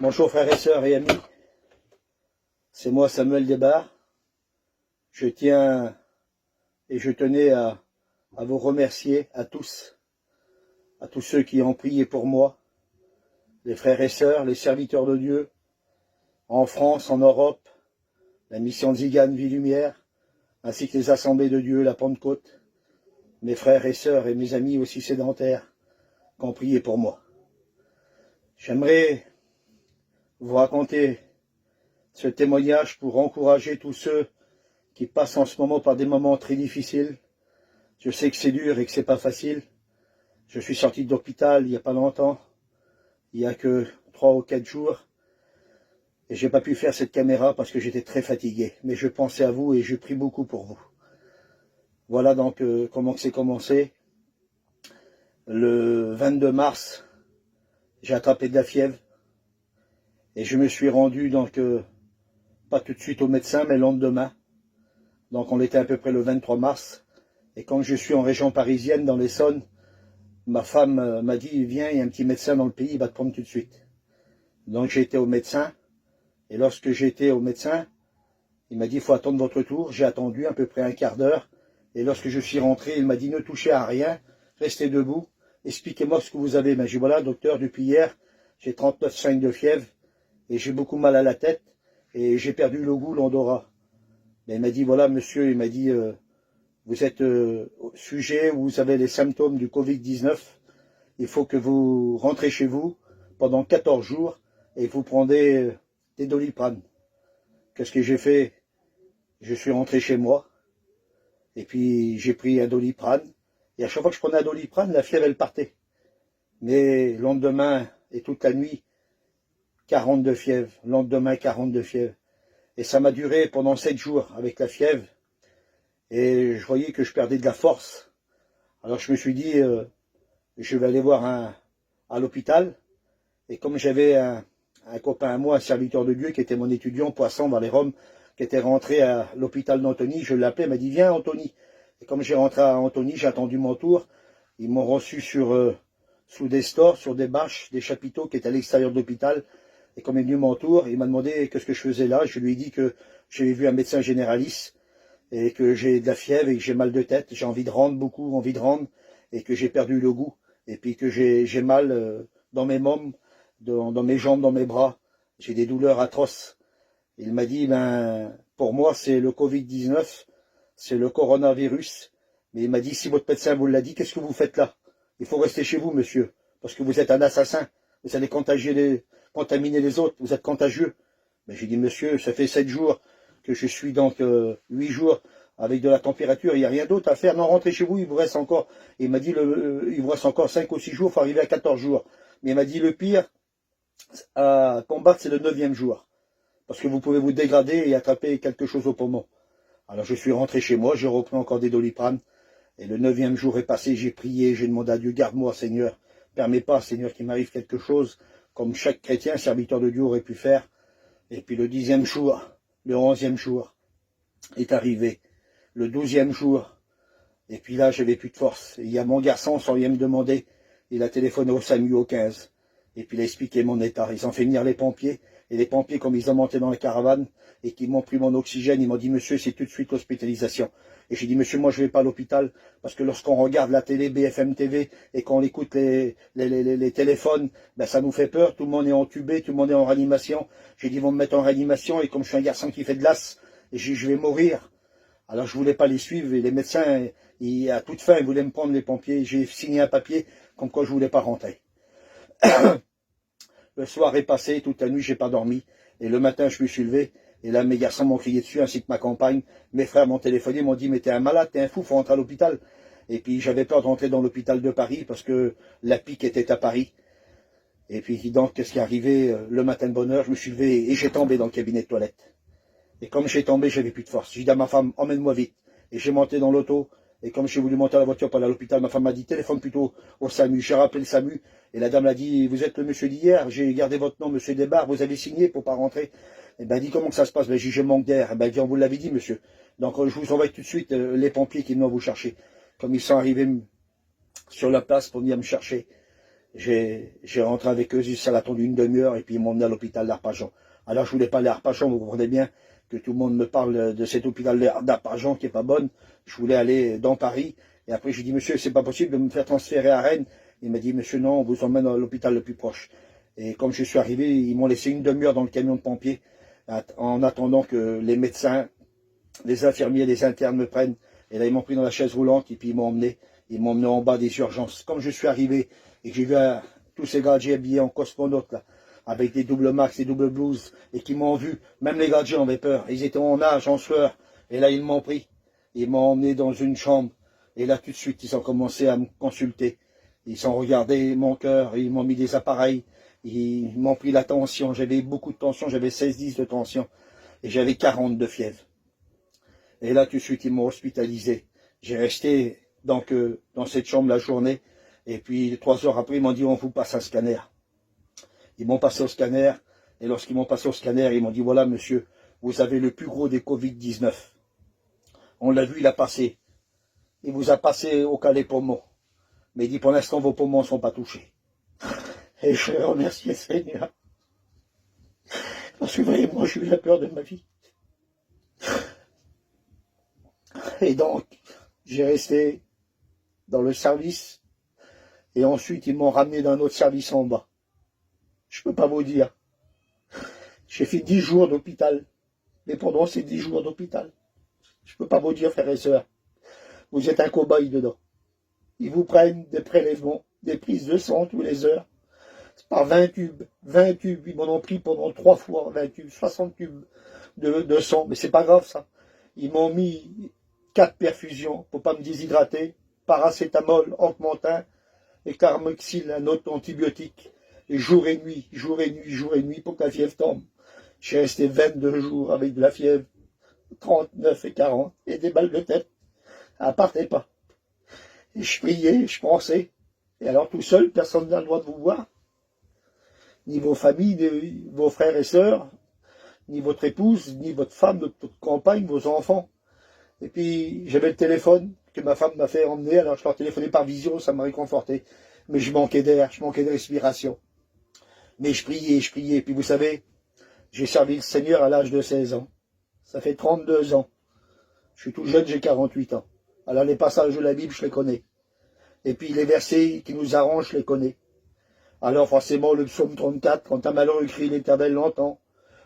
Bonjour frères et sœurs et amis, c'est moi Samuel Desbarres. Je tiens et je tenais à vous remercier à tous ceux qui ont prié pour moi, les frères et sœurs, les serviteurs de Dieu, en France, en Europe, la mission de Zigane, Vie Lumière, ainsi que les assemblées de Dieu, la Pentecôte, mes frères et sœurs et mes amis aussi sédentaires qui ont prié pour moi. J'aimerais vous raconter ce témoignage pour encourager tous ceux qui passent en ce moment par des moments très difficiles. Je sais que c'est dur et que c'est pas facile. Je suis sorti de l'hôpital il n'y a pas longtemps, il n'y a que 3 ou 4 jours, et j'ai pas pu faire cette caméra parce que j'étais très fatigué. Mais je pensais à vous et je prie beaucoup pour vous. Voilà donc comment c'est commencé. Le 22 mars, j'ai attrapé de la fièvre et je me suis rendu donc pas tout de suite au médecin, mais le lendemain. Donc on était à peu près le 23 mars. Et quand je suis en région parisienne, dans l'Essonne, ma femme m'a dit, viens, il y a un petit médecin dans le pays, il va te prendre tout de suite. Donc j'ai été au médecin. Et lorsque j'étais au médecin, il m'a dit, il faut attendre votre tour. J'ai attendu à peu près un quart d'heure. Et lorsque je suis rentré, il m'a dit, ne touchez à rien, restez debout, expliquez-moi ce que vous avez. Ben, j'ai dit, voilà, docteur, depuis hier, j'ai 39,5 de fièvre et j'ai beaucoup mal à la tête et j'ai perdu le goût, l'odorat. Ben, il m'a dit, voilà, monsieur, il m'a dit, vous êtes sujet, vous avez les symptômes du Covid-19, il faut que vous rentrez chez vous pendant 14 jours et vous prenez des Doliprane. Qu'est-ce que j'ai fait? Je suis rentré chez moi et puis j'ai pris un Doliprane et à chaque fois que je prenais un Doliprane, la fièvre elle partait. Mais le lendemain et toute la nuit, 40 de fièvre, le lendemain 40 de fièvre. Et ça m'a duré pendant 7 jours avec la fièvre. Et je voyais que je perdais de la force. Alors je me suis dit, je vais aller voir à l'hôpital. Et comme j'avais un copain à moi, un serviteur de Dieu, qui était mon étudiant, Poisson, dans les Roms, qui était rentré à l'hôpital d'Antony, je l'appelais, il m'a dit, viens Antony. Et comme j'ai rentré à Antony, j'ai attendu mon tour. Ils m'ont reçu sous des stores, sur des bâches, des chapiteaux qui étaient à l'extérieur de l'hôpital. Et comme est venu mon tour, il m'a demandé qu'est-ce que je faisais là. Je lui ai dit que j'avais vu un médecin généraliste et que j'ai de la fièvre et que j'ai mal de tête. J'ai envie de rendre, beaucoup envie de rendre, et que j'ai perdu le goût. Et puis que j'ai mal dans mes mômes, dans mes jambes, dans mes bras. J'ai des douleurs atroces. Il m'a dit, ben, pour moi, c'est le Covid-19, c'est le coronavirus. Mais il m'a dit, si votre médecin vous l'a dit, qu'est-ce que vous faites là? Il faut rester chez vous, monsieur, parce que vous êtes un assassin. Vous allez contaminer les autres, vous êtes contagieux. Mais j'ai dit, monsieur, ça fait 7 jours que je suis donc 8 jours avec de la température, il n'y a rien d'autre à faire. Non, rentrez chez vous, il vous reste encore, il m'a dit, il vous reste encore 5 ou 6 jours, il faut arriver à 14 jours. Mais il m'a dit, le pire à combattre, c'est le 9e jour. Parce que vous pouvez vous dégrader et attraper quelque chose au poumon. Alors je suis rentré chez moi, j'ai repris encore des Doliprane. Et le 9e jour est passé, j'ai prié, j'ai demandé à Dieu, garde-moi Seigneur. Permets pas, Seigneur, qu'il m'arrive quelque chose, comme chaque chrétien, serviteur de Dieu, aurait pu faire. Et puis le 10e jour, le 11e jour est arrivé. Le 12e jour, et puis là, j'avais plus de force. Et il y a mon garçon, sans rien me demander, il a téléphoné au SAMU au 15. Et puis il a expliqué mon état. Ils ont fait venir les pompiers. Et les pompiers, comme ils ont monté dans la caravane et qu'ils m'ont pris mon oxygène, ils m'ont dit, monsieur, c'est tout de suite l'hospitalisation. Et j'ai dit, monsieur, moi, je ne vais pas à l'hôpital, parce que lorsqu'on regarde la télé, BFM TV, et qu'on écoute les téléphones, ben, ça nous fait peur. Tout le monde est entubé, tout le monde est en réanimation. J'ai dit, ils vont me mettre en réanimation, et comme je suis un garçon qui fait de l'as, et j'ai dit, je vais mourir. Alors, je voulais pas les suivre, et les médecins, à toute fin, ils voulaient me prendre, les pompiers. J'ai signé un papier, comme quoi je voulais pas rentrer. Le soir est passé, toute la nuit, j'ai pas dormi. Et le matin, je me suis levé. Et là, mes garçons m'ont crié dessus, ainsi que ma compagne. Mes frères m'ont téléphoné, m'ont dit, mais t'es un malade, t'es un fou, faut rentrer à l'hôpital. Et puis, j'avais peur de rentrer dans l'hôpital de Paris, parce que la pique était à Paris. Et puis, donc, qu'est-ce qui est arrivé? Le matin de bonne heure, je me suis levé et j'ai tombé dans le cabinet de toilette. Et comme j'ai tombé, j'avais plus de force. J'ai dit à ma femme, emmène-moi vite. Et j'ai monté dans l'auto. Et comme j'ai voulu monter à la voiture pour aller à l'hôpital, ma femme m'a dit, téléphone plutôt au SAMU. J'ai rappelé le SAMU. Et la dame l'a dit, vous êtes le monsieur d'hier, j'ai gardé votre nom, monsieur Desbarres, vous avez signé pour pas rentrer. Et ben, elle dit, comment que ça se passe? Ben, j'ai dit, je manque d'air. Et ben, elle dit, on vous l'avait dit, monsieur. Donc, je vous envoie tout de suite les pompiers qui viennent vous chercher. Comme ils sont arrivés sur la place pour venir me chercher. J'ai rentré avec eux, ça a attendu une demi-heure, et puis ils m'ont emmené à l'hôpital d'Arpajon. Alors je voulais pas aller à Arpajon, vous comprenez bien que tout le monde me parle de cet hôpital d'Arpajon qui est pas bonne. Je voulais aller dans Paris, et après je lui ai dit, monsieur, c'est pas possible de me faire transférer à Rennes. Il m'a dit, monsieur, non, on vous emmène à l'hôpital le plus proche. Et comme je suis arrivé, ils m'ont laissé une demi-heure dans le camion de pompiers, en attendant que les médecins, les infirmiers, les internes me prennent. Et là, ils m'ont pris dans la chaise roulante, et puis ils m'ont emmené en bas des urgences. Comme je suis arrivé, et que j'ai vu tous ces gadgets habillés en cosmonautes, là, avec des doubles max, des doubles blouses, et qui m'ont vu, même les gadgets avaient peur. Ils étaient en nage, en sueur. Et là, ils m'ont pris. Ils m'ont emmené dans une chambre. Et là, tout de suite, ils ont commencé à me consulter. Ils ont regardé mon cœur, ils m'ont mis des appareils. Ils m'ont pris la tension. J'avais beaucoup de tension, j'avais 16-10 de tension. Et j'avais 40 de fièvre. Et là, tout de suite, ils m'ont hospitalisé. J'ai resté donc dans cette chambre la journée. Et puis, 3 heures après, ils m'ont dit, on vous passe un scanner. Ils m'ont passé au scanner. Et lorsqu'ils m'ont passé au scanner, ils m'ont dit, voilà, monsieur, vous avez le plus gros des Covid-19. On l'a vu, il a passé. Il vous a passé au cas des poumons. Mais il dit, pour l'instant, vos poumons ne sont pas touchés. Et je remercie le Seigneur. Parce que, voyez, moi, j'ai eu la peur de ma vie. Et donc, j'ai resté dans le service. Et ensuite, ils m'ont ramené dans un autre service en bas. Je ne peux pas vous dire. J'ai fait 10 jours d'hôpital. Mais pendant ces 10 jours d'hôpital, je ne peux pas vous dire, frères et sœurs, vous êtes un cobaye dedans. Ils vous prennent des prélèvements, des prises de sang tous les heures. C'est par 20 tubes. 20 tubes. Ils m'en ont pris pendant 3 fois 20 tubes, 60 tubes de sang. Mais c'est pas grave, ça. Ils m'ont mis 4 perfusions pour pas me déshydrater. Paracétamol, augmentin et carmoxyl, un autre antibiotique. Et jour et nuit, jour et nuit, jour et nuit pour que la fièvre tombe. J'ai resté 22 jours avec de la fièvre, 39 et 40, et des balles de tête. Elle partait pas. Et je priais, je pensais. Et alors tout seul, personne n'a le droit de vous voir. Ni vos familles, ni vos frères et sœurs, ni votre épouse, ni votre femme, votre compagne, vos enfants. Et puis j'avais le téléphone que ma femme m'a fait emmener, alors je leur téléphonais par visio, ça m'a réconforté. Mais je manquais d'air, je manquais de respiration. Mais je priais, et puis vous savez, j'ai servi le Seigneur à l'âge de 16 ans. Ça fait 32 ans. Je suis tout jeune, j'ai 48 ans. Alors les passages de la Bible, je les connais. Et puis les versets qui nous arrangent, je les connais. Alors forcément, le psaume 34, quand un malheureux crie, l'Éternel l'entend.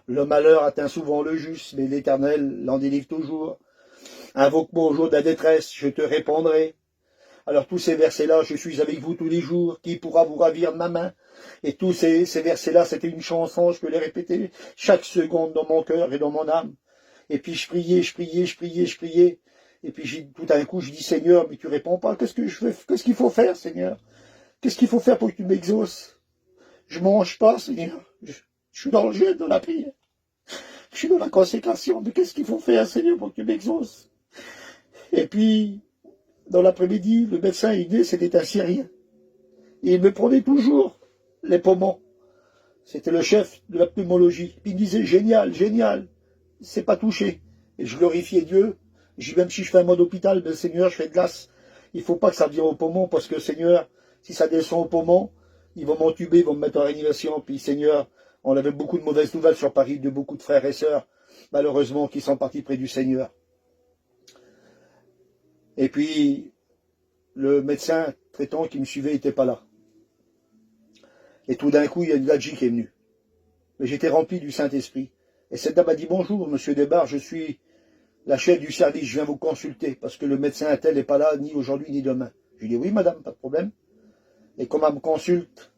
Le malheur atteint souvent le juste, mais l'Éternel l'en délivre toujours. Invoque-moi au jour de la détresse, je te répondrai. Alors tous ces versets-là, je suis avec vous tous les jours, qui pourra vous ravir de ma main? Et tous ces versets-là, c'était une chanson, je peux les répéter chaque seconde dans mon cœur et dans mon âme. Et puis je priais. Et puis tout d'un coup, je dis, Seigneur, mais tu réponds pas, qu'est-ce qu'il faut faire, Seigneur? Qu'est-ce qu'il faut faire pour que tu m'exauces? Je mange pas, Seigneur. Je suis dans le jeûne, dans la prière. Je suis dans la consécration, mais qu'est-ce qu'il faut faire, Seigneur, pour que tu m'exauces? Et puis, dans l'après-midi, le médecin aidé, c'était un Syrien. Et il me prenait toujours les poumons. C'était le chef de la pneumologie. Il me disait, génial, génial, c'est pas touché. Et je glorifiais Dieu. Je dis, même si je fais un mode hôpital, ben, Seigneur, je fais de glace. Il faut pas que ça vienne au poumon, parce que Seigneur, si ça descend au poumon, ils vont m'entuber, ils vont me mettre en réanimation. Puis Seigneur, on avait beaucoup de mauvaises nouvelles sur Paris, de beaucoup de frères et sœurs, malheureusement, qui sont partis près du Seigneur. Et puis, le médecin traitant qui me suivait n'était pas là. Et tout d'un coup, il y a une gadji qui est venue. Mais j'étais rempli du Saint-Esprit. Et cette dame a dit, bonjour, monsieur Desbarres, je suis la chef du service, je viens vous consulter, parce que le médecin tel n'est pas là, ni aujourd'hui, ni demain. Je lui dis, oui, madame, pas de problème. Et comme elle me consulte,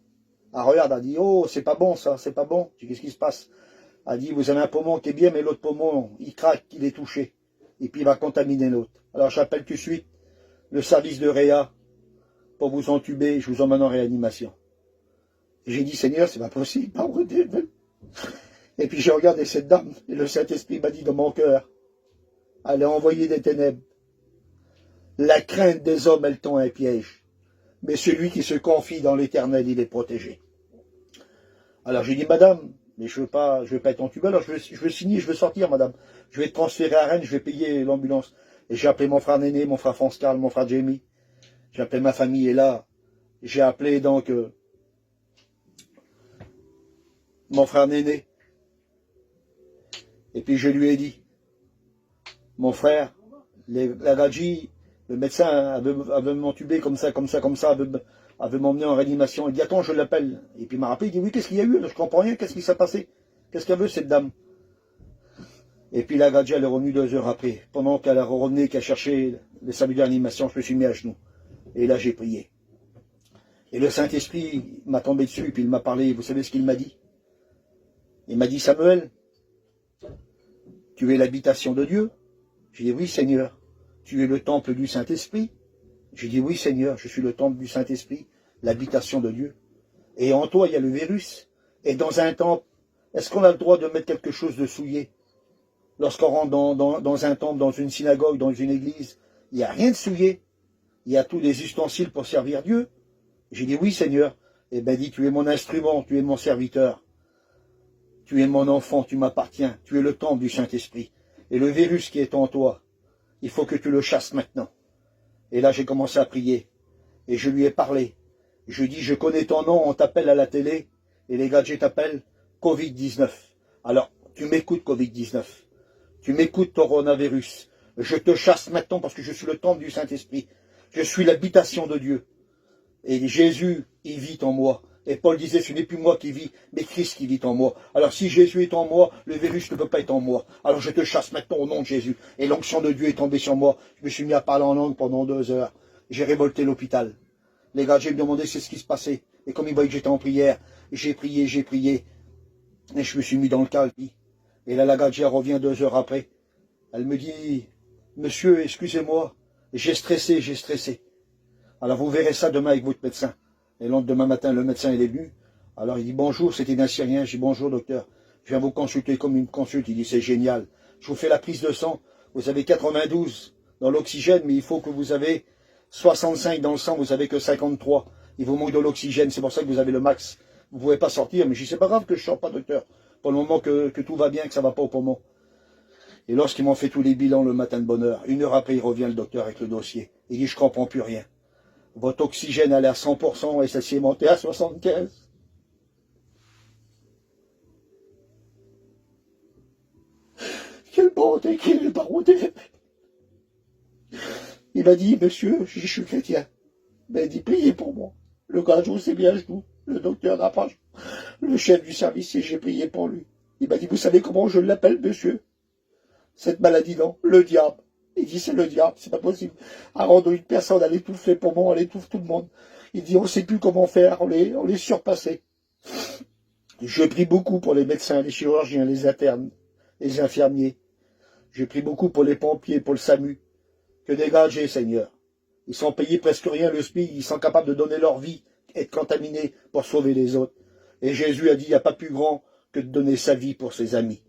elle regarde, elle dit, oh, c'est pas bon ça, c'est pas bon. Je dis, qu'est-ce qui se passe? Elle dit, vous avez un poumon qui est bien, mais l'autre poumon, il craque, il est touché. Et puis il va contaminer l'autre. Alors j'appelle tout de suite le service de Réa pour vous entuber, je vous emmène en réanimation. Et j'ai dit, Seigneur, c'est pas possible. Et puis j'ai regardé cette dame, et le Saint-Esprit m'a dit dans mon cœur, elle a envoyé des ténèbres. La crainte des hommes, elle tend un piège. Mais celui qui se confie dans l'Éternel, il est protégé. Alors j'ai dit, madame, mais je veux pas être entubé, alors je veux signer, je veux sortir, madame. Je vais te transférer à Rennes, je vais payer l'ambulance. Et j'ai appelé mon frère Néné, mon frère France Carl, mon frère Jamie. J'ai appelé ma famille, et là, j'ai appelé donc mon frère Néné. Et puis je lui ai dit, mon frère, la Radji, le médecin avait m'entuber comme ça, avait m'emmener en réanimation. Il dit, attends, je l'appelle. Et puis il m'a rappelé, il dit, oui, qu'est-ce qu'il y a eu? Je comprends rien, qu'est-ce qui s'est passé? Qu'est-ce qu'elle veut, cette dame? Et puis la Radji, elle est revenue 2 heures après. Pendant qu'elle a revenue, qu'elle cherchait le salut de réanimation, je me suis mis à genoux. Et là, j'ai prié. Et le Saint-Esprit m'a tombé dessus, puis il m'a parlé. Vous savez ce qu'il m'a dit? Il m'a dit, Samuel, tu es l'habitation de Dieu? J'ai dit, oui, Seigneur. Tu es le temple du Saint-Esprit? J'ai dit, oui, Seigneur, je suis le temple du Saint-Esprit, l'habitation de Dieu. Et en toi, il y a le virus. Et dans un temple, est-ce qu'on a le droit de mettre quelque chose de souillé? Lorsqu'on rentre dans un temple, dans une synagogue, dans une église, il n'y a rien de souillé. Il y a tous les ustensiles pour servir Dieu. J'ai dit, oui, Seigneur. Eh bien, dit, tu es mon instrument, tu es mon serviteur. Tu es mon enfant, tu m'appartiens. Tu es le temple du Saint-Esprit. Et le virus qui est en toi, il faut que tu le chasses maintenant. Et là, j'ai commencé à prier. Et je lui ai parlé. Je dis, je connais ton nom, on t'appelle à la télé. Et les gadgets t'appellent Covid-19. Alors, tu m'écoutes, Covid-19. Tu m'écoutes, coronavirus. Je te chasse maintenant parce que je suis le temple du Saint-Esprit. Je suis l'habitation de Dieu. Et Jésus, il vit en moi. Et Paul disait, ce n'est plus moi qui vis, mais Christ qui vit en moi. Alors si Jésus est en moi, le virus ne peut pas être en moi. Alors je te chasse maintenant au nom de Jésus. Et l'onction de Dieu est tombée sur moi. Je me suis mis à parler en langue pendant 2 heures. J'ai révolté l'hôpital. Les gars, j'ai demandé c'est ce qui se passait. Et comme ils voyaient que j'étais en prière, j'ai prié. Et je me suis mis dans le calme. Et là, la gadget revient 2 heures après. Elle me dit, monsieur, excusez-moi, j'ai stressé. Alors vous verrez ça demain avec votre médecin. Et le lendemain matin, le médecin il est venu. Alors il dit, bonjour, c'était un Syrien. Je dis, bonjour docteur, je viens vous consulter comme il me consulte. Il dit, c'est génial. Je vous fais la prise de sang. Vous avez 92 dans l'oxygène, mais il faut que vous avez 65 dans le sang, vous avez que 53. Il vous manque de l'oxygène, c'est pour ça que vous avez le max. Vous ne pouvez pas sortir, mais je dis, c'est pas grave que je ne sorte pas, docteur. Pour le moment que tout va bien, que ça ne va pas au poumon. Et lorsqu'ils m'ont fait tous les bilans le matin de bonne heure, 1 heure après, il revient le docteur avec le dossier. Il dit, je ne comprends plus rien. Votre oxygène allait à 100% et ça s'est monté à 75. Quelle bonté, quelle bonté. Il m'a dit, monsieur, je suis chrétien. Mais il dit, priez pour moi. Le gars, je sais bien, je le docteur n'a pas. Le chef du service, et j'ai prié pour lui. Il m'a dit, vous savez comment je l'appelle, monsieur? Cette maladie, non, le diable. Il dit, c'est le diable, c'est pas possible. Avant une personne, elle étouffe les poumons, elle étouffe tout le monde. Il dit, on ne sait plus comment faire, on les surpassé. Je prie beaucoup pour les médecins, les chirurgiens, les internes, les infirmiers. Je prie beaucoup pour les pompiers, pour le SAMU. Que dégagez, Seigneur. Ils sont payés presque rien, le SPIC, ils sont capables de donner leur vie, être contaminés pour sauver les autres. Et Jésus a dit, il n'y a pas plus grand que de donner sa vie pour ses amis.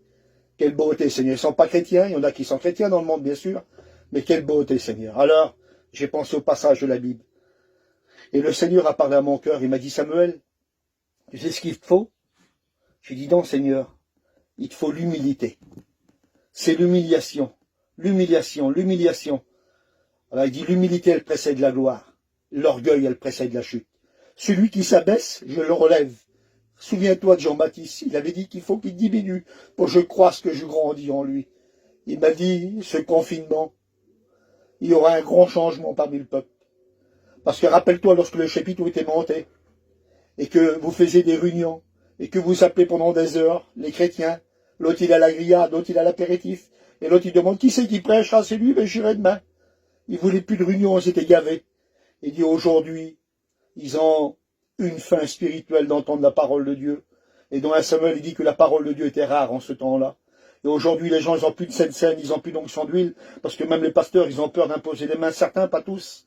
Quelle beauté, Seigneur. Ils ne sont pas chrétiens, il y en a qui sont chrétiens dans le monde, bien sûr, mais quelle beauté, Seigneur. Alors, j'ai pensé au passage de la Bible. Et le Seigneur a parlé à mon cœur, il m'a dit, Samuel, tu sais ce qu'il te faut? J'ai dit, non, Seigneur, il te faut l'humilité. C'est l'humiliation. L'humiliation. Alors il dit, l'humilité, elle précède la gloire. L'orgueil, elle précède la chute. Celui qui s'abaisse, je le relève. Souviens-toi de Jean-Baptiste, il avait dit qu'il faut qu'il diminue pour que je croisse que je grandis en lui. Il m'a dit, ce confinement, il y aura un grand changement parmi le peuple. Parce que rappelle-toi, lorsque le chapiteau était monté, et que vous faisiez des réunions, et que vous appelez pendant des heures les chrétiens, l'autre il a la grillade, l'autre il a l'apéritif, et l'autre il demande qui c'est qui prêche, ah c'est lui, ben j'irai demain. Ils voulaient plus de réunion, ils étaient gavés. Il dit aujourd'hui, ils ont une faim spirituelle d'entendre la parole de Dieu. Et dans 1 Samuel, il dit que la parole de Dieu était rare en ce temps-là. Et aujourd'hui, les gens, ils n'ont plus de scène, ils n'ont plus d'onction d'huile, parce que même les pasteurs, ils ont peur d'imposer les mains, certains, pas tous.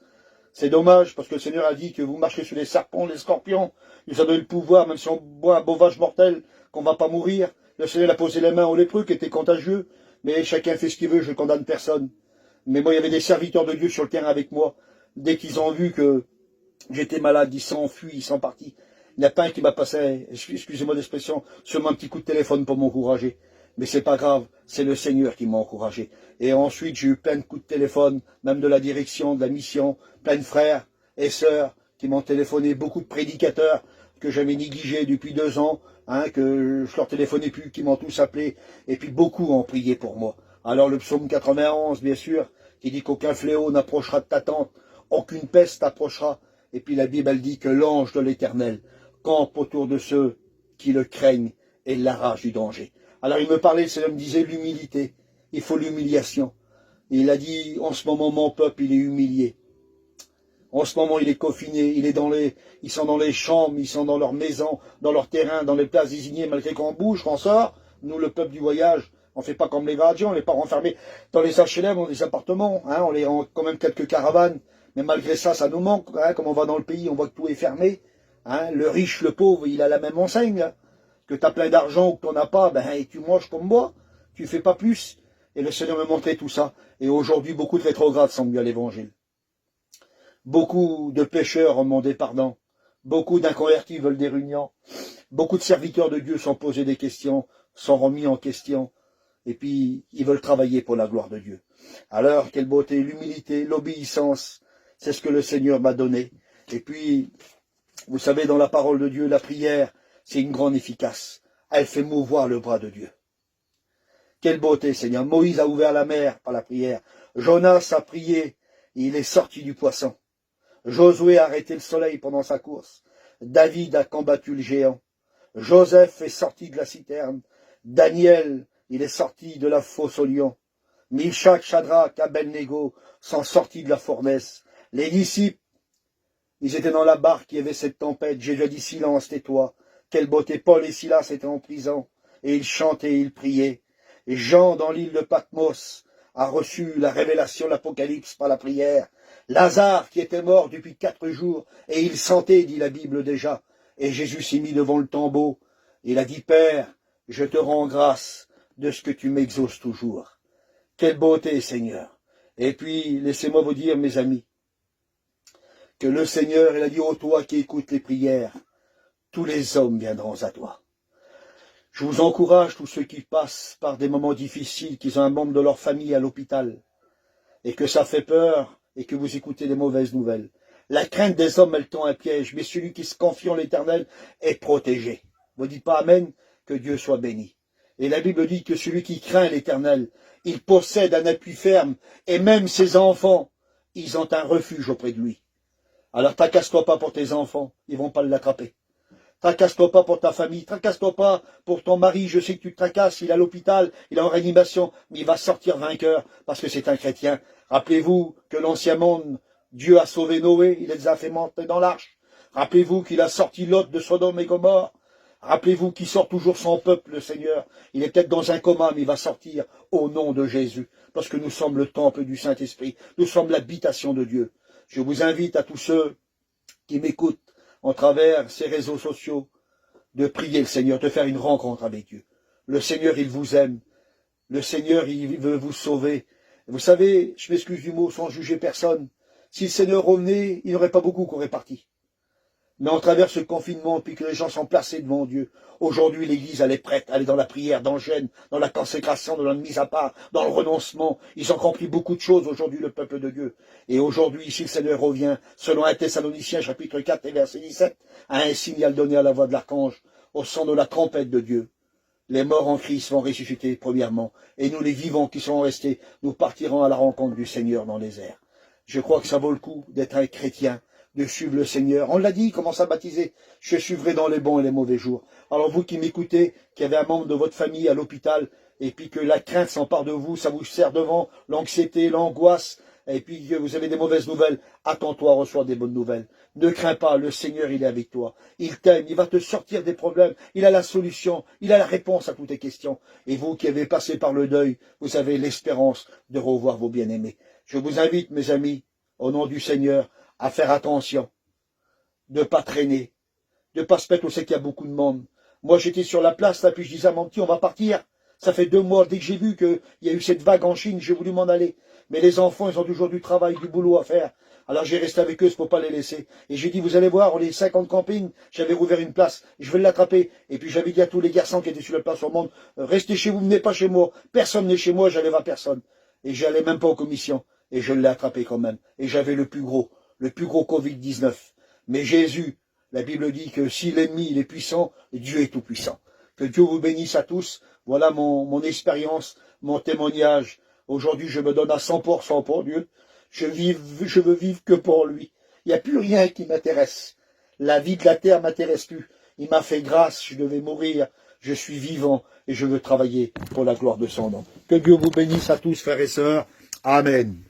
C'est dommage, parce que le Seigneur a dit que vous marchez sur les serpents, les scorpions. Il a donné le pouvoir, même si on boit un breuvage mortel, qu'on ne va pas mourir. Le Seigneur a posé les mains aux lépreux qui étaient contagieux. Mais chacun fait ce qu'il veut, je ne condamne personne. Mais moi, il y avait des serviteurs de Dieu sur le terrain avec moi. Dès qu'ils ont vu que j'étais malade, ils sont enfuis, ils sont partis. Il n'y a pas un qui m'a passé, excusez-moi l'expression, seulement un petit coup de téléphone pour m'encourager. Mais c'est pas grave, c'est le Seigneur qui m'a encouragé. Et ensuite, j'ai eu plein de coups de téléphone, même de la direction, de la mission, plein de frères et sœurs qui m'ont téléphoné, beaucoup de prédicateurs que j'avais négligés depuis 2 ans, hein, que je leur téléphonais plus, qui m'ont tous appelé, et puis beaucoup ont prié pour moi. Alors le psaume 91, bien sûr, qui dit qu'aucun fléau n'approchera de ta tente, aucune peste t'approchera, et puis la Bible elle dit que l'ange de l'Éternel campe autour de ceux qui le craignent et l'arrache du danger. Alors il me parlait, le Seigneur me disait l'humilité, il faut l'humiliation. Il a dit, en ce moment, mon peuple, il est humilié. En ce moment, il est confiné, ils sont dans les chambres, ils sont dans leurs maisons, dans leurs terrains, dans les places désignées, malgré qu'on bouge, qu'on sort. Nous, le peuple du voyage, on ne fait pas comme les gardiens, on n'est pas renfermés dans les HLM, dans les appartements, hein, on a quand même quelques caravanes, mais malgré ça, ça nous manque. Hein, comme on va dans le pays, on voit que tout est fermé. Hein, le riche, le pauvre, il a la même enseigne. Là. Que tu as plein d'argent ou que tu n'en as pas, ben, et tu manges comme moi, tu fais pas plus. Et le Seigneur me montrait tout ça. Et aujourd'hui, beaucoup de rétrogrades sont venus à l'évangile. Beaucoup de pécheurs ont demandé pardon. Beaucoup d'inconvertis veulent des réunions. Beaucoup de serviteurs de Dieu sont posés des questions, sont remis en question. Et puis, ils veulent travailler pour la gloire de Dieu. Alors, quelle beauté, l'humilité, l'obéissance, c'est ce que le Seigneur m'a donné. Et puis, vous savez, dans la parole de Dieu, la prière, c'est une grande efficace. Elle fait mouvoir le bras de Dieu. Quelle beauté, Seigneur. Moïse a ouvert la mer par la prière. Jonas a prié et il est sorti du poisson. Josué a arrêté le soleil pendant sa course. David a combattu le géant. Joseph est sorti de la citerne. Daniel, il est sorti de la fosse au lion. Mishak, Shadrach, Abednego sont sortis de la fournaise. Les disciples, ils étaient dans la barque, il y avait cette tempête. Jésus a dit silence, tais-toi. Quelle beauté. Paul et Silas étaient en prison et ils chantaient, ils priaient. Et Jean, dans l'île de Patmos, a reçu la révélation de l'Apocalypse par la prière. Lazare, qui était mort depuis 4 jours, et il sentait, dit la Bible déjà. Et Jésus s'est mis devant le tombeau. Il a dit, Père, je te rends grâce de ce que tu m'exauces toujours. Quelle beauté, Seigneur. Et puis, laissez-moi vous dire, mes amis, que le Seigneur, il a dit, ô toi qui écoutes les prières, tous les hommes viendront à toi. Je vous encourage, tous ceux qui passent par des moments difficiles, qu'ils ont un membre de leur famille à l'hôpital, et que ça fait peur, et que vous écoutez des mauvaises nouvelles. La crainte des hommes, elle tend un piège, mais celui qui se confie en l'Éternel est protégé. Vous dites pas Amen, que Dieu soit béni. Et la Bible dit que celui qui craint l'Éternel, il possède un appui ferme, et même ses enfants, ils ont un refuge auprès de lui. Alors tracasse-toi pas pour tes enfants, ils vont pas l'attraper. Tracasse-toi pas pour ta famille, tracasse-toi pas pour ton mari, je sais que tu te tracasses, il est à l'hôpital, il est en réanimation, mais il va sortir vainqueur parce que c'est un chrétien. Rappelez-vous que l'ancien monde, Dieu a sauvé Noé, il les a fait monter dans l'arche. Rappelez-vous qu'il a sorti Lot de Sodome et Gomorrhe. Rappelez-vous qu'il sort toujours son peuple, le Seigneur. Il est peut-être dans un coma, mais il va sortir au nom de Jésus, parce que nous sommes le temple du Saint-Esprit, nous sommes l'habitation de Dieu. Je vous invite à tous ceux qui m'écoutent, en travers ces réseaux sociaux, de prier le Seigneur, de faire une rencontre avec Dieu. Le Seigneur, il vous aime. Le Seigneur, il veut vous sauver. Vous savez, je m'excuse du mot, sans juger personne, si le Seigneur revenait, il n'y aurait pas beaucoup qui auraient parti. Mais en travers ce confinement, puis que les gens sont placés devant Dieu, aujourd'hui l'Église, elle est prête, elle est dans la prière, dans le jeûne, dans la consécration, dans la mise à part, dans le renoncement. Ils ont compris beaucoup de choses aujourd'hui, le peuple de Dieu. Et aujourd'hui, si le Seigneur revient, selon 1 Thessaloniciens, chapitre 4 et verset 17, à un signal donné à la voix de l'archange, au son de la trompette de Dieu. Les morts en Christ vont ressusciter premièrement, et nous les vivants qui sont restés, nous partirons à la rencontre du Seigneur dans les airs. Je crois que ça vaut le coup d'être un chrétien, de suivre le Seigneur. On l'a dit, commence à baptiser. Je suivrai dans les bons et les mauvais jours. Alors vous qui m'écoutez, qui avez un membre de votre famille à l'hôpital, et puis que la crainte s'empare de vous, ça vous sert devant, l'anxiété, l'angoisse, et puis que vous avez des mauvaises nouvelles, attends-toi à recevoir des bonnes nouvelles. Ne crains pas, le Seigneur, il est avec toi. Il t'aime, il va te sortir des problèmes, il a la solution, il a la réponse à toutes tes questions. Et vous qui avez passé par le deuil, vous avez l'espérance de revoir vos bien-aimés. Je vous invite, mes amis, au nom du Seigneur, à faire attention, de ne pas traîner, de ne pas se mettre, on sait qu'il y a beaucoup de monde. Moi, j'étais sur la place, là, puis je disais à mon petit, on va partir. Ça fait 2 mois, dès que j'ai vu qu'il y a eu cette vague en Chine, j'ai voulu m'en aller. Mais les enfants, ils ont toujours du travail, du boulot à faire. Alors j'ai resté avec eux, c'est pour pas les laisser. Et j'ai dit, vous allez voir, on est 50 campings, j'avais rouvert une place, je vais l'attraper. Et puis j'avais dit à tous les garçons qui étaient sur la place au monde, restez chez vous, venez pas chez moi. Personne n'est chez moi, j'allais voir personne. Et j'allais même pas aux commissions. Et je l'ai attrapé quand même. Et j'avais le plus gros Covid-19. Mais Jésus, la Bible dit que si l'ennemi il est puissant, Dieu est tout puissant. Que Dieu vous bénisse à tous. Voilà mon expérience, mon témoignage. Aujourd'hui, je me donne à 100% pour Dieu. Je veux vivre que pour lui. Il n'y a plus rien qui m'intéresse. La vie de la terre m'intéresse plus. Il m'a fait grâce, je devais mourir. Je suis vivant et je veux travailler pour la gloire de son nom. Que Dieu vous bénisse à tous, frères et sœurs. Amen.